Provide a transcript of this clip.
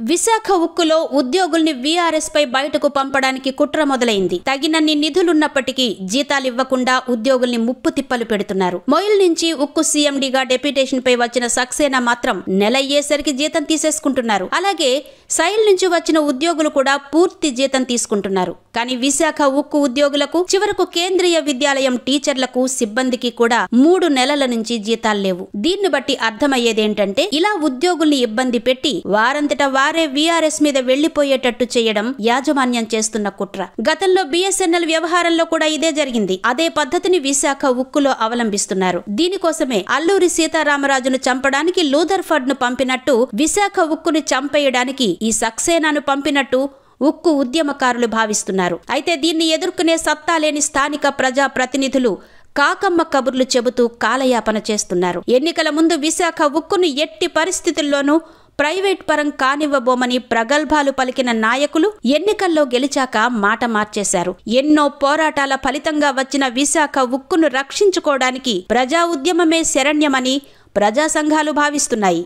Visakha ఉక్కులో ఉద్యోగుల్ని VRS పై బయటకు పంపడానికి కుట్ర మొదలైంది. తగినన్ని నిధులున్నప్పటికీ జీతాలివ్వకుండా ఉద్యోగుల్ని ముప్పు తిప్పలు పెడుతున్నారు. మొయిల్ నుంచి ఉక్కు సీఎండీగా డెప్యుటేషన్ పై వచ్చిన సక్సేనా మాత్రం నెలయ్యేసరికి జీతం తీసేసుకుంటున్నారు. అలాగే సైల్ నుంచి వచ్చిన ఉద్యోగులు కూడా పూర్తి జీతం తీసుకుంటున్నారు. కానీ విశాఖ ఉక్కు ఉద్యోగులకు, చివరకు కేంద్రీయ విద్యాలయం టీచర్లకు, సిబ్బందికి కూడా 3 నెలల నుంచి జీతాలు లేవు. దీన్ని బట్టి అర్థమయ్యేదేంటంటే, ఇలా ఉద్యోగుల్ని ఇబ్బంది పెట్టి వారంతటా వారే వీఆర్ఎస్ మీద వెళ్లిపోయేటట్టు చేయడం యాజమాన్యం చేస్తున్న కుట్ర. గతంలో బిఎస్ఎన్ఎల్ వ్యవహారంలో కూడా ఇదే జరిగింది. అదే పద్ధతిని విశాఖ ఉక్కులో అవలంబిస్తున్నారు. దీనికోసమే అల్లూరి సీతారామరాజును చంపడానికి లూథర్ఫర్డ్ ను పంపినట్టు, విశాఖ ఉక్కును చంపేయడానికి ఈ సక్సేనాను పంపినట్టు ఉక్కు ఉద్యమకారులు భావిస్తున్నారు. అయితే దీన్ని ఎదుర్కొనే సత్తా లేని స్థానిక ప్రజా ప్రతినిధులు కాకమ్మ కబుర్లు చెబుతూ కాలయాపన చేస్తున్నారు. ఎన్నికల ముందు విశాఖ ఉక్కును ఎట్టి పరిస్థితుల్లోనూ ప్రైవేట్ పరం కానివ్వబోమని ప్రగల్భాలు పలికిన నాయకులు ఎన్నికల్లో గెలిచాక మాట మార్చేశారు. ఎన్నో పోరాటాల ఫలితంగా వచ్చిన విశాఖ ఉక్కును రక్షించుకోవడానికి ప్రజా ఉద్యమమే శరణ్యమని ప్రజా సంఘాలు భావిస్తున్నాయి.